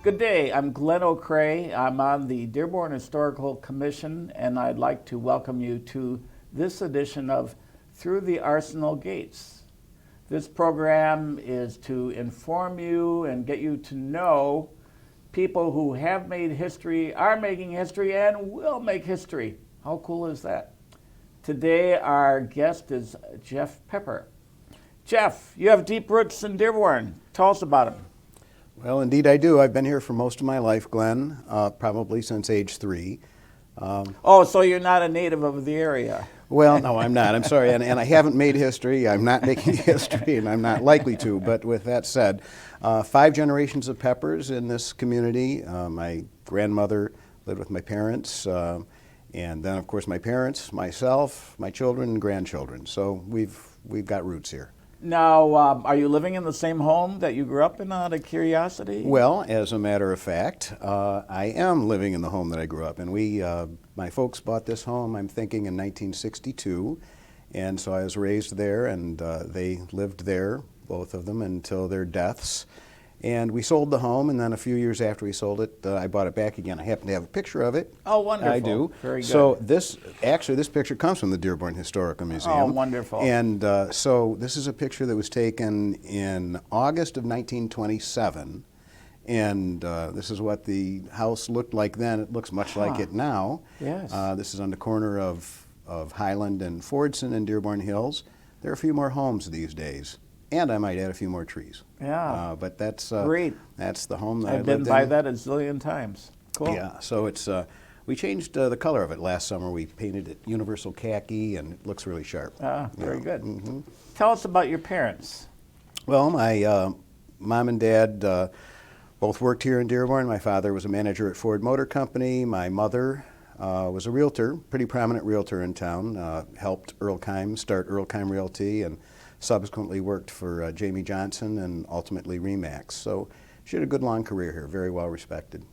Good day, I'm Glenn O'Kray. I'm on the Dearborn Historical Commission, and I'd like to welcome you to this edition of Through the Arsenal Gates. This program is to inform you and get you to know people who have made history, are making history, and will make history. How cool is that? Today, our guest is Jeff Pepper. Jeff, you have deep roots in Dearborn. Tell us about him. Well, indeed I do. I've been here for most of my life, Glenn, probably since age 3. So you're not a native of the area. Well, no, I'm not. I'm sorry. And I haven't made history. I'm not making history, and I'm not likely to. But with that said, 5 generations of Peppers in this community. My grandmother lived with my parents, and then, of course, my parents, myself, my children, and grandchildren. So we've got roots here. Now, are you living in the same home that you grew up in, out of curiosity? Well, as a matter of fact, I am living in the home that I grew up in. My folks bought this home, I'm thinking, in 1962, and so I was raised there, and they lived there, both of them, until their deaths. And we sold the home, and then a few years after we sold it, I bought it back again. I happen to have a picture of it. Oh, wonderful. I do. Very good. So this picture comes from the Dearborn Historical Museum. Oh, wonderful. And so this is a picture that was taken in August of 1927. And this is what the house looked like then. It looks much like it now. Yes. This is on the corner of Highland and Fordson in Dearborn Hills. There are a few more homes these days. And I might add a few more trees. Yeah. But that's great. That's the home that I I've lived been by in. that a zillion times. Cool. Yeah. So it's we changed the color of it last summer. We painted it universal khaki, and it looks really sharp. Very good. Mm-hmm. Tell us about your parents. Well, my mom and dad both worked here in Dearborn. My father was a manager at Ford Motor Company. My mother was a realtor, pretty prominent realtor in town. Helped Earl Keim start Earl Keim Realty, and subsequently worked for Jamie Johnson and ultimately Remax. So she had a good long career here, very well respected.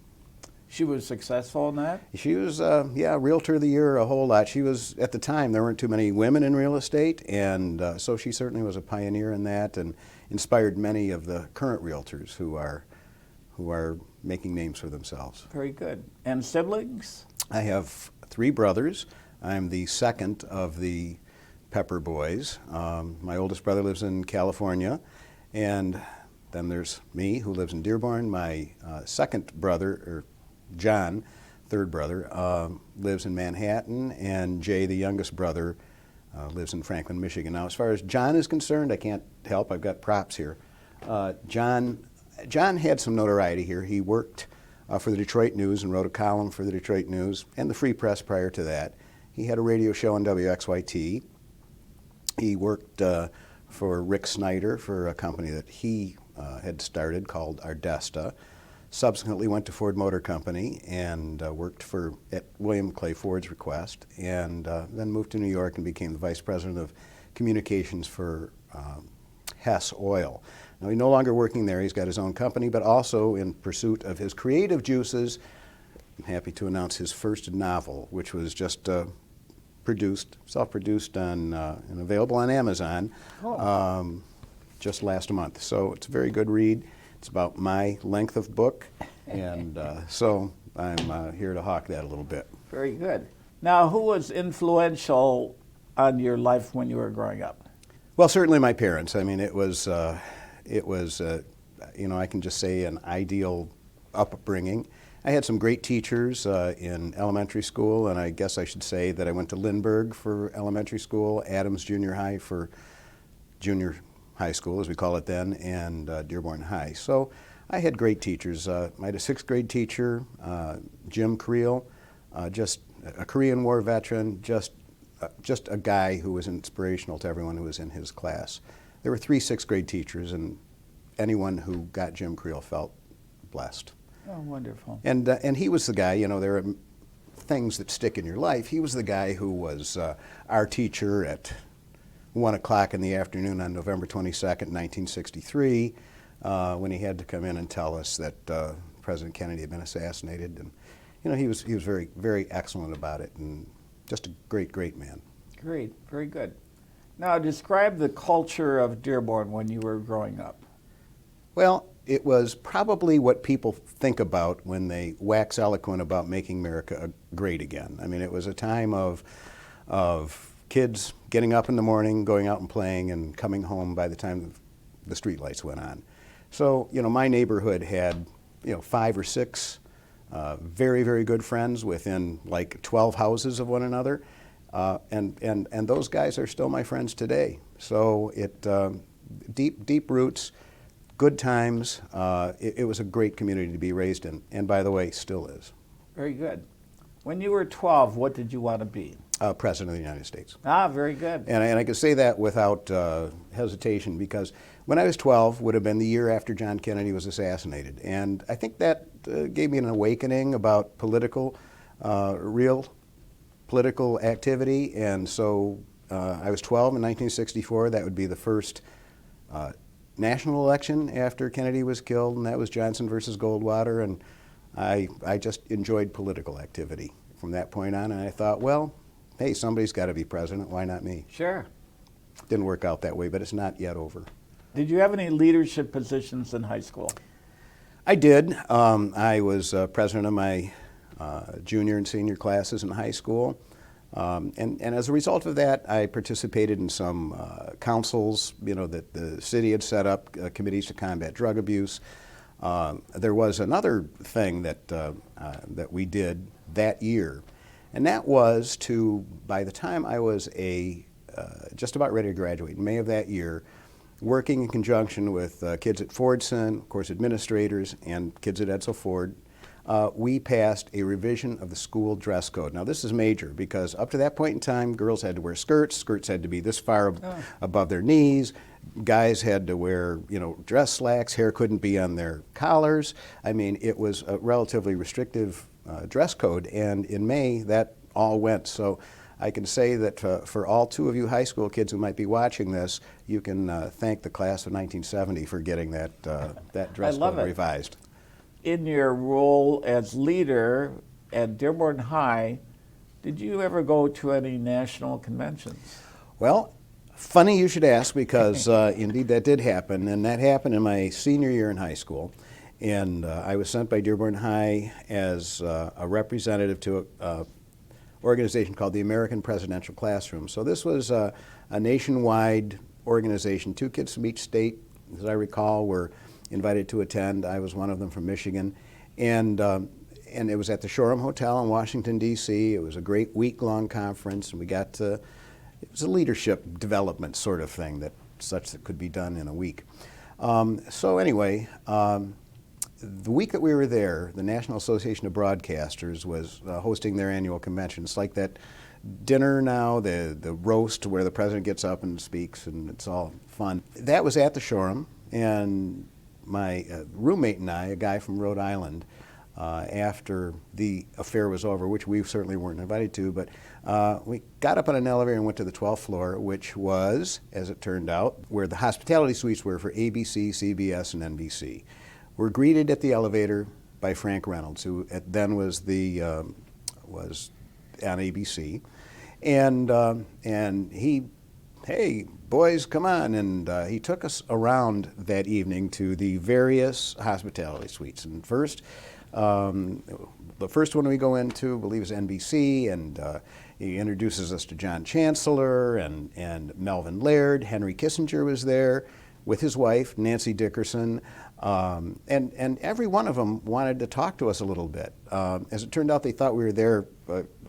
She was successful in that? She was, Realtor of the Year a whole lot. She was, at the time, there weren't too many women in real estate, and so she certainly was a pioneer in that and inspired many of the current realtors who are making names for themselves. Very good. And siblings? I have 3 brothers. I'm the second of the Pepper boys. My oldest brother lives in California, and then there's me, who lives in Dearborn. My second brother, or John, third brother, lives in Manhattan, and Jay, the youngest brother, lives in Franklin, Michigan. Now, as far as John is concerned, I can't help. I've got props here. John had some notoriety here. He worked for the Detroit News and wrote a column for the Detroit News and the Free Press prior to that. He had a radio show on WXYT. He worked for Rick Snyder for a company that he had started called Ardesta. Subsequently went to Ford Motor Company and worked at William Clay Ford's request, and then moved to New York and became the vice president of communications for Hess Oil. Now, he's no longer working there. He's got his own company, but also in pursuit of his creative juices, I'm happy to announce his first novel, which was just self-produced and available on Amazon just last month. So it's a very good read. It's about my length of book, and so I'm here to hawk that a little bit. Very good. Now, who was influential on your life when you were growing up? Well, certainly my parents. I mean, it was I can just say an ideal upbringing. I had some great teachers in elementary school, and I guess I should say that I went to Lindbergh for elementary school, Adams Junior High for junior high school, as we call it then, and Dearborn High. So I had great teachers. I had a 6th grade teacher, Jim Creel, just a Korean War veteran, just a guy who was inspirational to everyone who was in his class. There were 3 6th grade teachers, and anyone who got Jim Creel felt blessed. Oh, wonderful. And he was the guy, there are things that stick in your life. He was the guy who was our teacher at 1 o'clock in the afternoon on November 22nd, 1963, when he had to come in and tell us that President Kennedy had been assassinated. And, he was very, very excellent about it, and just a great, great man. Great, very good. Now, describe the culture of Dearborn when you were growing up. Well, it was probably what people think about when they wax eloquent about making America great again. I mean, it was a time of kids getting up in the morning, going out and playing, and coming home by the time the streetlights went on. So, my neighborhood had, 5 or 6 very, very good friends within like 12 houses of one another. And those guys are still my friends today. So deep roots, good times. It was a great community to be raised in, and by the way, still is. Very good. When you were 12, what did you want to be? President of the United States. Ah, very good. And I can say that without hesitation, because when I was 12 would have been the year after John Kennedy was assassinated. And I think that gave me an awakening about real political activity. And so I was 12 in 1964. That would be the first national election after Kennedy was killed, and that was Johnson versus Goldwater. And I just enjoyed political activity from that point on. And I thought, well, hey, somebody's got to be president. Why not me? Sure. Didn't work out that way, but it's not yet over. Did you have any leadership positions in high school? I did. I was president of my junior and senior classes in high school. And as a result of that, I participated in some councils, that the city had set up, committees to combat drug abuse. There was another thing that we did that year, and that was by the time I was just about ready to graduate, in May of that year, working in conjunction with kids at Fordson, of course administrators, and kids at Edsel Ford, we passed a revision of the school dress code. Now this is major because up to that point in time, girls had to wear skirts had to be this far above their knees, guys had to wear, dress slacks, hair couldn't be on their collars. I mean, it was a relatively restrictive dress code, and in May that all went. So I can say that for all 2 of you high school kids who might be watching this, you can thank the class of 1970 for getting that dress code revised. In your role as leader at Dearborn High, did you ever go to any national conventions? Well, funny you should ask, because indeed that did happen, and that happened in my senior year in high school. And I was sent by Dearborn High as a representative to an organization called the American Presidential Classroom. So this was a nationwide organization. 2 kids from each state, as I recall, were invited to attend. I was one of them from Michigan. And it was at the Shoreham Hotel in Washington, D.C. It was a great week-long conference, and it was a leadership development sort of thing that could be done in a week. So anyway, the week that we were there, the National Association of Broadcasters was hosting their annual convention. It's like that dinner now, the roast where the president gets up and speaks, and it's all fun. That was at the Shoreham, and my roommate and I, a guy from Rhode Island, after the affair was over, which we certainly weren't invited to, but we got up on an elevator and went to the 12th floor, which was, as it turned out, where the hospitality suites were for ABC, CBS, and NBC. We're greeted at the elevator by Frank Reynolds, who then was was on ABC, and he, hey, boys, come on, and he took us around that evening to the various hospitality suites. And first, the first one we go into, I believe, is NBC, and he introduces us to John Chancellor and Melvin Laird. Henry Kissinger was there with his wife, Nancy Dickerson, and every one of them wanted to talk to us a little bit. As it turned out, they thought we were there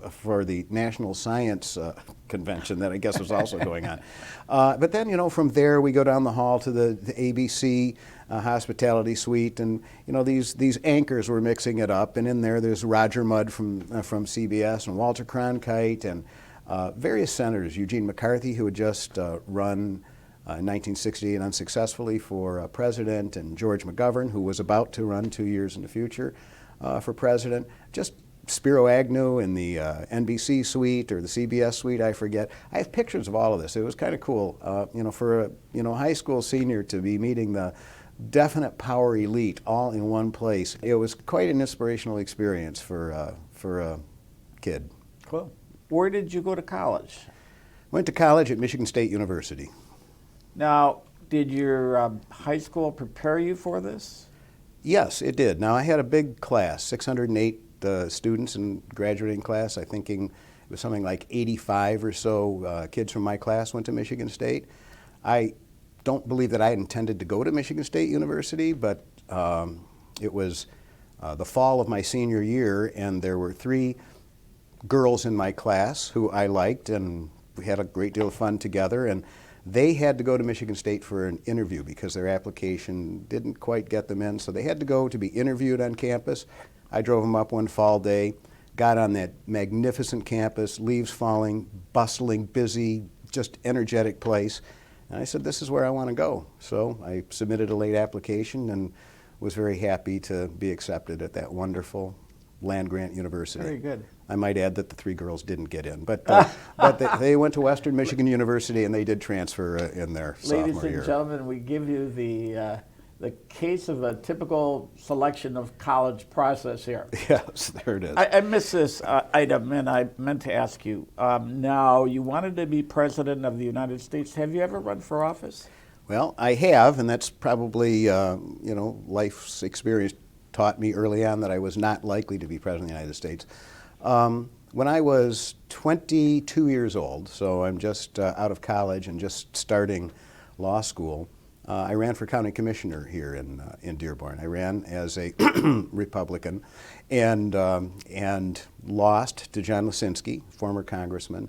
for the National Science Convention that I guess was also going on. But then, from there we go down the hall to the ABC hospitality suite, and these anchors were mixing it up, and in there's Roger Mudd from CBS, and Walter Cronkite, and various senators, Eugene McCarthy, who had just run in 1968 unsuccessfully for president, and George McGovern, who was about to run 2 years in the future for president. Just Spiro Agnew in the NBC suite or the CBS suite, I forget. I have pictures of all of this. It was kind of cool, for a high school senior to be meeting the definite power elite all in one place. It was quite an inspirational experience for a kid. Cool. Where did you go to college? Went to college at Michigan State University. Now, did your high school prepare you for this? Yes, it did. Now, I had a big class, 608 students in graduating class. I think it was something like 85 or so kids from my class went to Michigan State. I don't believe that I intended to go to Michigan State University, but it was the fall of my senior year, and there were 3 girls in my class who I liked, and we had a great deal of fun together. And they had to go to Michigan State for an interview because their application didn't quite get them in, so they had to go to be interviewed on campus. I drove them up one fall day, got on that magnificent campus, leaves falling, bustling, busy, just energetic place. And I said, this is where I want to go. So I submitted a late application and was very happy to be accepted at that wonderful land-grant university. Very good. I might add that the 3 girls didn't get in, but they went to Western Michigan University, and they did transfer in their sophomore year. Ladies and gentlemen, we give you the case of a typical selection of college process here. Yes, there it is. I missed this item, and I meant to ask you. Now, you wanted to be president of the United States. Have you ever run for office? Well, I have, and that's probably life's experience taught me early on that I was not likely to be president of the United States. When I was 22 years old, so I'm just out of college and just starting law school, I ran for county commissioner here in Dearborn. I ran as a Republican and lost to John Lisinski, former congressman.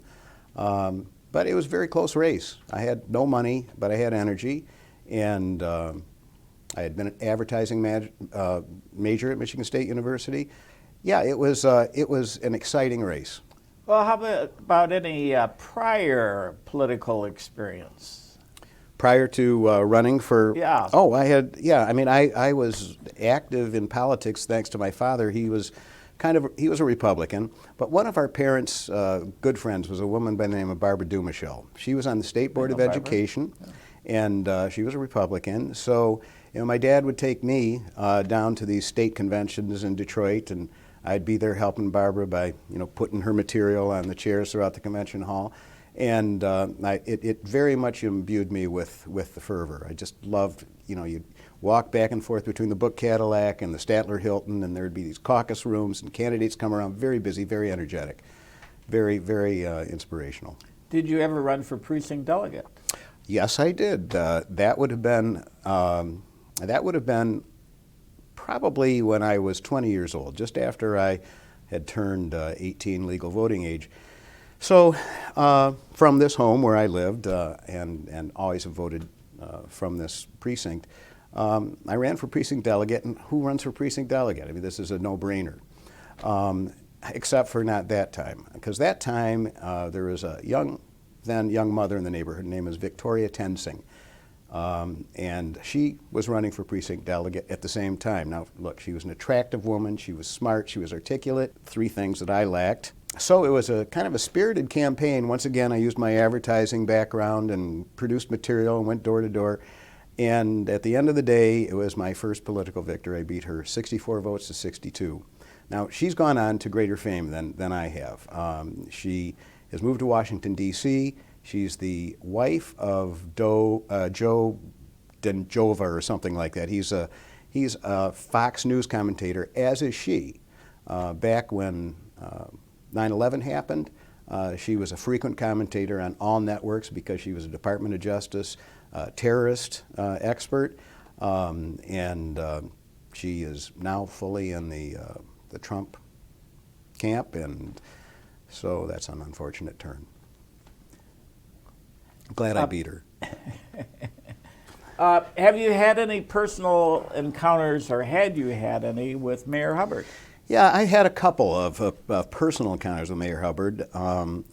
But it was a very close race. I had no money, but I had energy, and I had been an advertising major at Michigan State University. Yeah, it was an exciting race. Well, how about any prior political experience? Prior to running for... Yeah. Oh, I was active in politics thanks to my father. He was a Republican, but one of our parents' good friends was a woman by the name of Barbara Dumichel. She was on the State Board of Education, and she was a Republican. So, my dad would take me down to these state conventions in Detroit, and I'd be there helping Barbara by, putting her material on the chairs throughout the convention hall. And it very much imbued me with the fervor. I just loved, you'd walk back and forth between the Book Cadillac and the Statler Hilton, and there'd be these caucus rooms, and candidates come around, very busy, very energetic, very, very inspirational. Did you ever run for precinct delegate? Yes, I did. That would have been probably when I was 20 years old, just after I had turned 18, legal voting age. So from this home where I lived and always have voted from this precinct, I ran for precinct delegate, and who runs for precinct delegate? I mean, this is a no-brainer, except for not that time, because that time there was a young mother in the neighborhood. Her name was Victoria Tensing, and she was running for precinct delegate at the same time. Now, look, she was an attractive woman, she was smart, she was articulate, 3 things that I lacked. So it was a kind of a spirited campaign. Once again, I used my advertising background and produced material and went door to door. And at the end of the day, it was my first political victory. I beat her 64 votes to 62. Now, she's gone on to greater fame than I have. She has moved to Washington, D.C. She's the wife of Joe Denjova or something like that. He's a Fox News commentator, as is she. Back when 9/11 happened, she was a frequent commentator on all networks because she was a Department of Justice terrorist expert, and she is now fully in the Trump camp, and so that's an unfortunate turn. I'm glad I beat her. Have you had any personal encounters, or had you had any, with Mayor Hubbard? Yeah, I had a couple of personal encounters with Mayor Hubbard. Back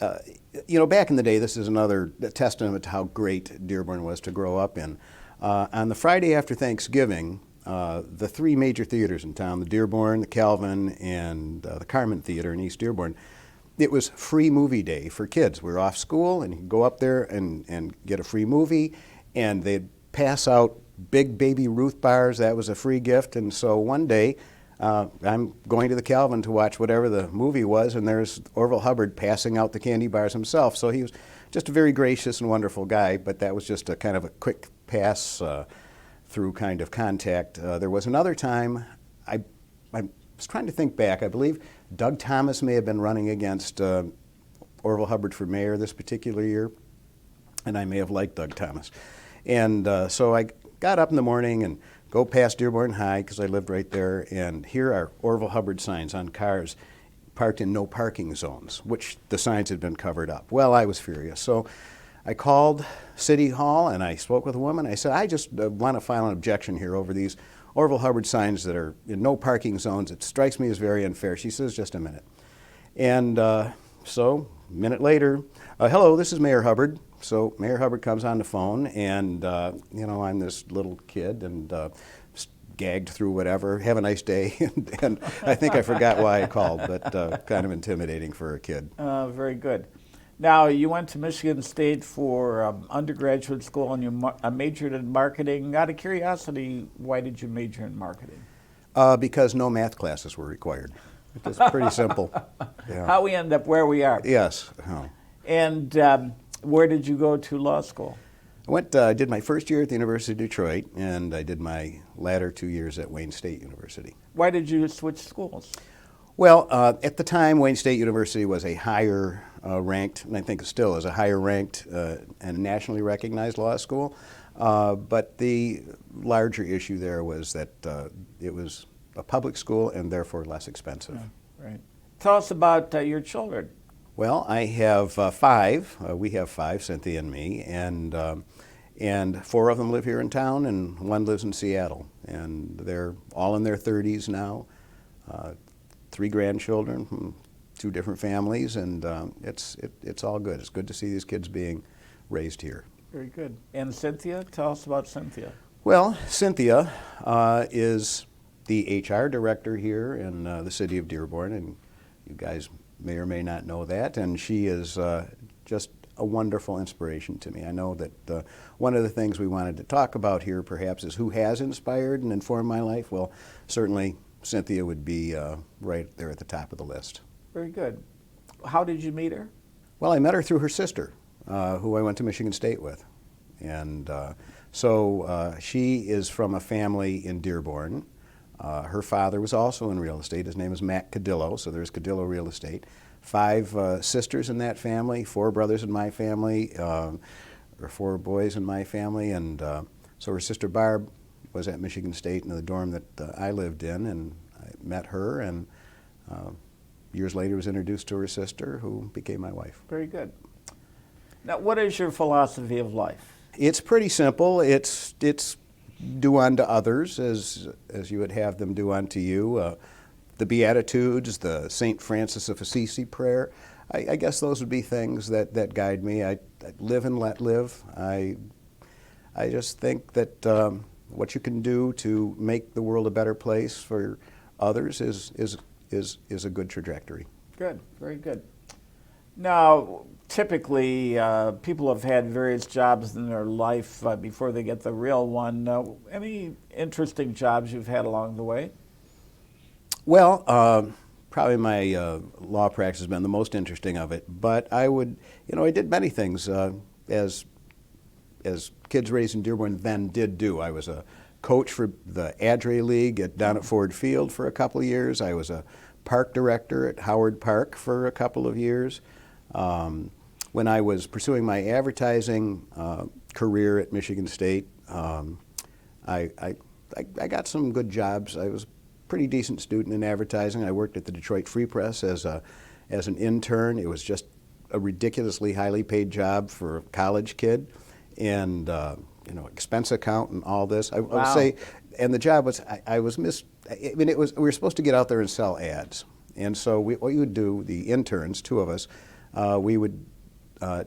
in the day, this is another testament to how great Dearborn was to grow up in. On the Friday after Thanksgiving, the 3 major theaters in town, the Dearborn, the Calvin, and the Carmen Theater in East Dearborn, it was free movie day for kids. We were off school, and you could go up there and get a free movie, and they'd pass out big Baby Ruth bars. That was a free gift. And so one day, I'm going to the Calvin to watch whatever the movie was, and there's Orville Hubbard passing out the candy bars himself. So he was just a very gracious and wonderful guy, but that was just a kind of a quick pass through kind of contact. There was another time, I was trying to think back, I believe Doug Thomas may have been running against Orville Hubbard for mayor this particular year, and I may have liked Doug Thomas. And so I got up in the morning and go past Dearborn High, because I lived right there, and here are Orville Hubbard signs on cars parked in no parking zones, which the signs had been covered up. Well, I was furious. So I called City Hall and I spoke with a woman. I said, I just want to file an objection here over these Orville Hubbard signs that are in no parking zones. It strikes me as very unfair. She says, just a minute. And so a minute later, hello, this is Mayor Hubbard. So Mayor Hubbard comes on the phone, and you know, I'm this little kid and gagged through whatever. Have a nice day. And I think I forgot why I called, but kind of intimidating for a kid. Very good. Now, you went to Michigan State for undergraduate school, and you majored in marketing. Out of curiosity, why did you major in marketing? Because no math classes were required. It's pretty simple. Yeah. How we end up where we are. Yes. Oh. And where did you go to law school? I did my first year at the University of Detroit, and I did my latter 2 years at Wayne State University. Why did you switch schools? Well, at the time, Wayne State University was a higher ranked, and I think it still is a higher ranked and nationally recognized law school. But the larger issue there was that it was a public school and therefore less expensive. Yeah, right. Tell us about your children. Well, I have five. We have five, Cynthia and me, and four of them live here in town, and one lives in Seattle. And they're all in their 30s now. 3 grandchildren from 2 different families, and it's all good. It's good to see these kids being raised here. Very good. And Cynthia, tell us about Cynthia. Well, Cynthia is the HR director here in the city of Dearborn, and you guys may or may not know that, and she is just a wonderful inspiration to me. I know that one of the things we wanted to talk about here perhaps is who has inspired and informed my life. Well, certainly Cynthia would be right there at the top of the list. Very good. How did you meet her? Well, I met her through her sister, who I went to Michigan State with. And so she is from a family in Dearborn. Her father was also in real estate. His name is Matt Cadillo, so there's Cadillo Real Estate. 5 sisters in that family, 4 brothers in my family, or 4 boys in my family. And so her sister Barb was at Michigan State in the dorm that I lived in, and I met her, and years later was introduced to her sister, who became my wife. Very good. Now, what is your philosophy of life? It's pretty simple. It's do unto others as you would have them do unto you. The Beatitudes, the St. Francis of Assisi prayer, I guess those would be things that guide me. I live and let live. I just think that what you can do to make the world a better place for others is a good trajectory. Good, very good. Now, typically, people have had various jobs in their life before they get the real one. Any interesting jobs you've had along the way? Well, probably my law practice has been the most interesting of it. But I did many things as kids raised in Dearborn then did do. I was a coach for the Adre League down at Ford Field for a couple of years. I was a park director at Howard Park for a couple of years. When I was pursuing my advertising career at Michigan State, I got some good jobs. I was a pretty decent student in advertising. I worked at the Detroit Free Press as an intern. It was just a ridiculously highly paid job for a college kid, and expense account and all this. I would say, and the job was we were supposed to get out there and sell ads, and so what you would do, the interns, 2 of us, we would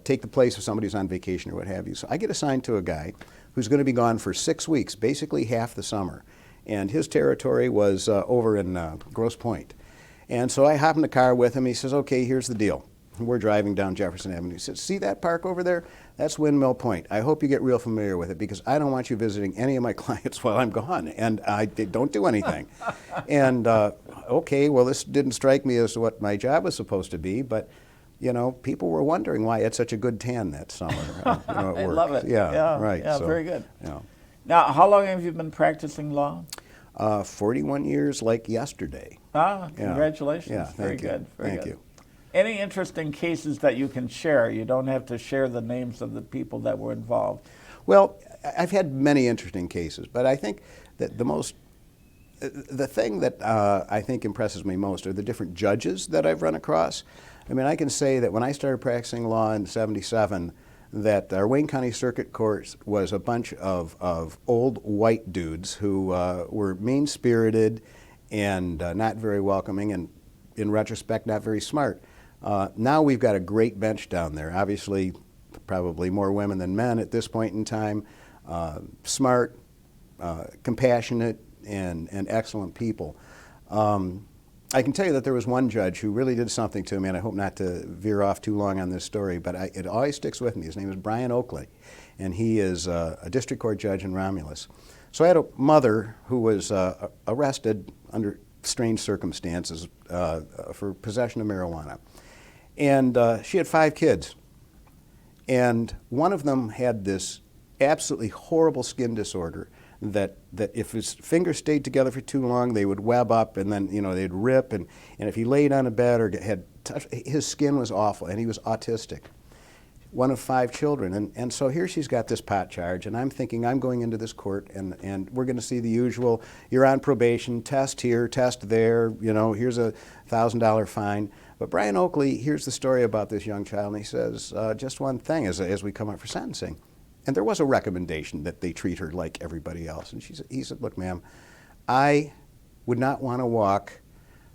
take the place of somebody who's on vacation or what have you. So I get assigned to a guy who's going to be gone for 6 weeks, basically half the summer. And his territory was over in Grosse Pointe. And so I hop in the car with him. He says, okay, here's the deal. We're driving down Jefferson Avenue. He says, see that park over there? That's Windmill Point. I hope you get real familiar with it because I don't want you visiting any of my clients while I'm gone. And I don't do anything. And okay, well, this didn't strike me as what my job was supposed to be, but people were wondering why I had such a good tan that summer. At work. I love it. Yeah, right. Yeah, so, very good. Yeah. Now, how long have you been practicing law? 41 years like yesterday. Ah, Yeah. congratulations. Yeah, Very thank you. good. Very Thank good. you. Any interesting cases that you can share? You don't have to share the names of the people that were involved. Well, I've had many interesting cases, but I think that the thing that I think impresses me most are the different judges that I've run across. I mean, I can say that when I started practicing law in '77, that our Wayne County Circuit Court was a bunch of old white dudes who were mean-spirited and not very welcoming, and in retrospect, not very smart. Now we've got a great bench down there. Obviously, probably more women than men at this point in time. Smart, compassionate, and excellent people. I can tell you that there was one judge who really did something to me, and I hope not to veer off too long on this story, but it always sticks with me. His name is Brian Oakley, and he is a district court judge in Romulus. So I had a mother who was arrested under strange circumstances for possession of marijuana. And she had 5 kids. And one of them had this absolutely horrible skin disorder that if his fingers stayed together for too long, they would web up, and then they'd rip. And if he laid on a bed or his skin was awful, and he was autistic. One of 5 children. And so here she's got this pot charge, and I'm thinking I'm going into this court, and we're going to see the usual, you're on probation, test here, test there, here's a $1,000 fine. But Brian Oakley hears the story about this young child, and he says, just one thing as we come up for sentencing. And there was a recommendation that they treat her like everybody else. And he said, look, ma'am, I would not want to walk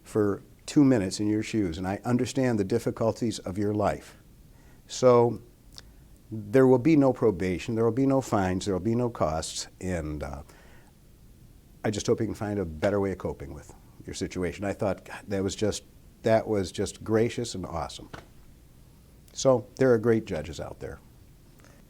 for 2 minutes in your shoes, and I understand the difficulties of your life. So there will be no probation, there will be no fines, there will be no costs, and I just hope you can find a better way of coping with your situation. I thought, God, that was just gracious and awesome. So there are great judges out there.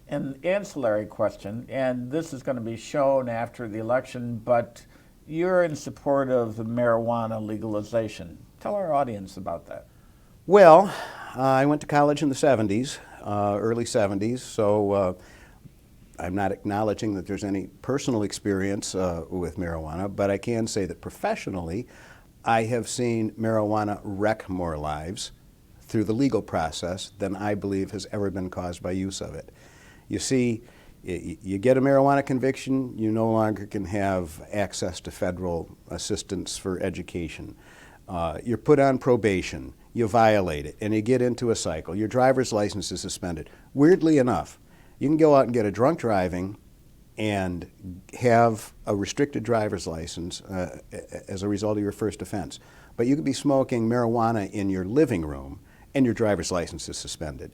An ancillary question, and this is going to be shown after the election, but you're in support of the marijuana legalization. Tell our audience about that. Well, I went to college in the 70s, early 70s, so I'm not acknowledging that there's any personal experience with marijuana, but I can say that professionally, I have seen marijuana wreck more lives through the legal process than I believe has ever been caused by use of it. You see, you get a marijuana conviction, you no longer can have access to federal assistance for education. You're put on probation, you violate it, and you get into a cycle. Your driver's license is suspended. Weirdly enough, you can go out and get a drunk driving and have a restricted driver's license as a result of your first offense. But you could be smoking marijuana in your living room and your driver's license is suspended.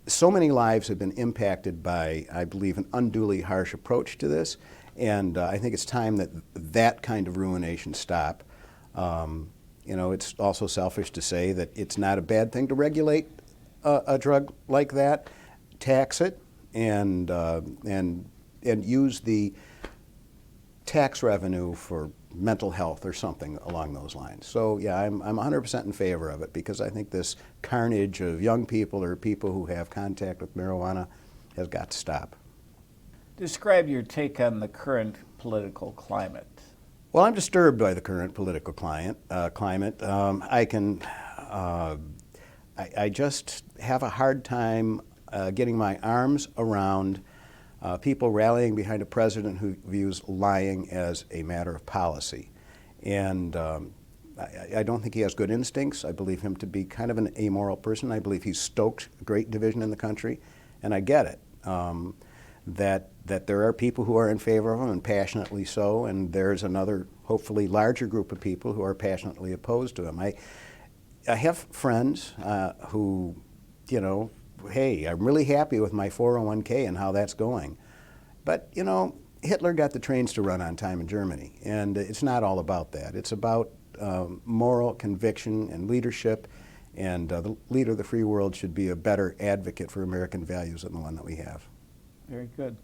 So many lives have been impacted by, I believe, an unduly harsh approach to this, and I think it's time that that kind of ruination stop. It's also selfish to say that it's not a bad thing to regulate a drug like that, tax it, and use the tax revenue for mental health or something along those lines. So yeah, I'm 100% in favor of it because I think this carnage of young people or people who have contact with marijuana has got to stop. Describe your take on the current political climate. Well, I'm disturbed by the current political climate. I just have a hard time getting my arms around people rallying behind a president who views lying as a matter of policy. And I don't think he has good instincts. I believe him to be kind of an amoral person. I believe he's stoked great division in the country, and I get it. That there are people who are in favor of him, and passionately so, and there's another, hopefully larger group of people who are passionately opposed to him. I have friends who, hey, I'm really happy with my 401k and how that's going. But, Hitler got the trains to run on time in Germany, and it's not all about that. It's about moral conviction and leadership, and the leader of the free world should be a better advocate for American values than the one that we have. Very good.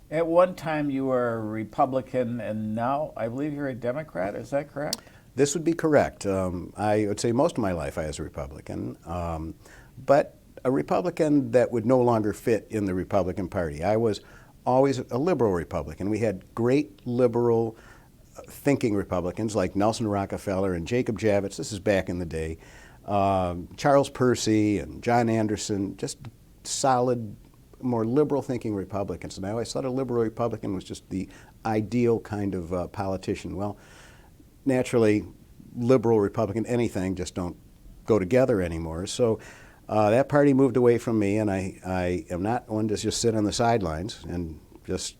At one time you were a Republican, and now I believe you're a Democrat. Is that correct? This would be correct. I would say most of my life I was a Republican, but a Republican that would no longer fit in the Republican Party. I was always a liberal Republican. We had great liberal thinking Republicans like Nelson Rockefeller and Jacob Javits. This is back in the day. Charles Percy and John Anderson, just solid, more liberal thinking Republicans. And I always thought a liberal Republican was just the ideal kind of politician. Well, naturally, liberal Republican, anything, just don't go together anymore. So that party moved away from me, and I am not one to just sit on the sidelines and just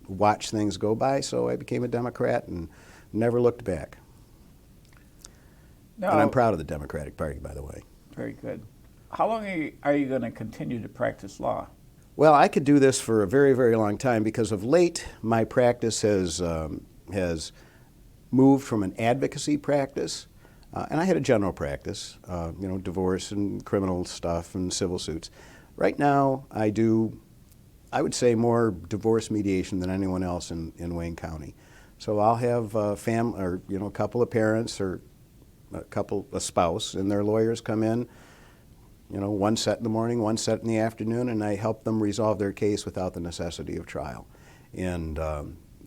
watch things go by. So I became a Democrat and never looked back. Now, and I'm proud of the Democratic Party, by the way. Very good. How long are you going to continue to practice law? Well, I could do this for a very, very long time because of late my practice has moved from an advocacy practice, and I had a general practice, divorce and criminal stuff and civil suits. Right now, I do, I would say, more divorce mediation than anyone else in Wayne County. So I'll have a couple of parents or a spouse, and their lawyers come in, one set in the morning, one set in the afternoon, and I help them resolve their case without the necessity of trial. And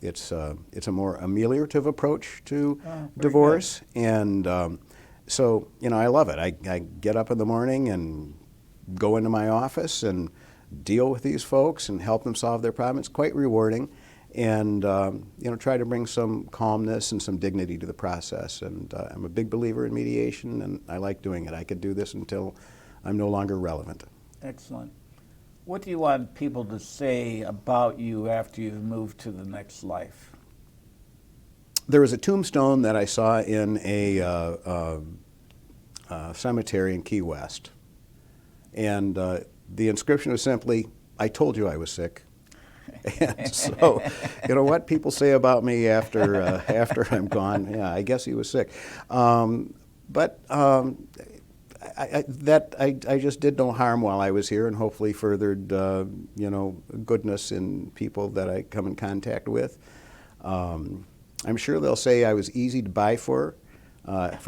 it's a more ameliorative approach to divorce, and so I love it. I get up in the morning and go into my office and deal with these folks and help them solve their problem. It's quite rewarding, and try to bring some calmness and some dignity to the process. And I'm a big believer in mediation, and I like doing it. I could do this until I'm no longer relevant. Excellent. What do you want people to say about you after you've moved to the next life? There was a tombstone that I saw in a cemetery in Key West, and the inscription was simply, "I told you I was sick." And so, what people say about me after I'm gone, yeah, I guess he was sick. But I just did no harm while I was here, and hopefully furthered goodness in people that I come in contact with. I'm sure they'll say I was easy to buy for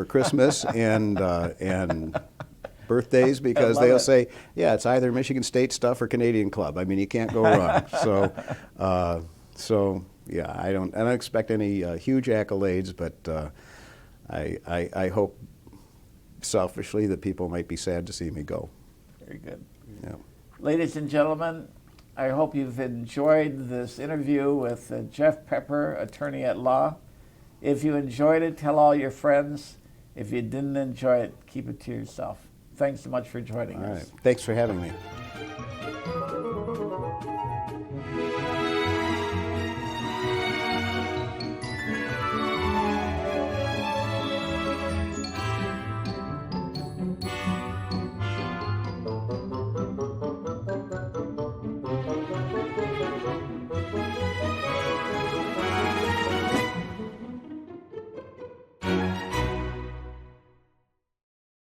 Christmas and birthdays, because they'll say, yeah, it's either Michigan State stuff or Canadian Club. I mean, you can't go wrong. So yeah, I don't expect any huge accolades, but I hope selfishly that people might be sad to see me go. Very good. Yeah. Ladies and gentlemen, I hope you've enjoyed this interview with Jeff Pepper, attorney at law. If you enjoyed it, tell all your friends. If you didn't enjoy it, keep it to yourself. Thanks so much for joining us. All right. Thanks for having me.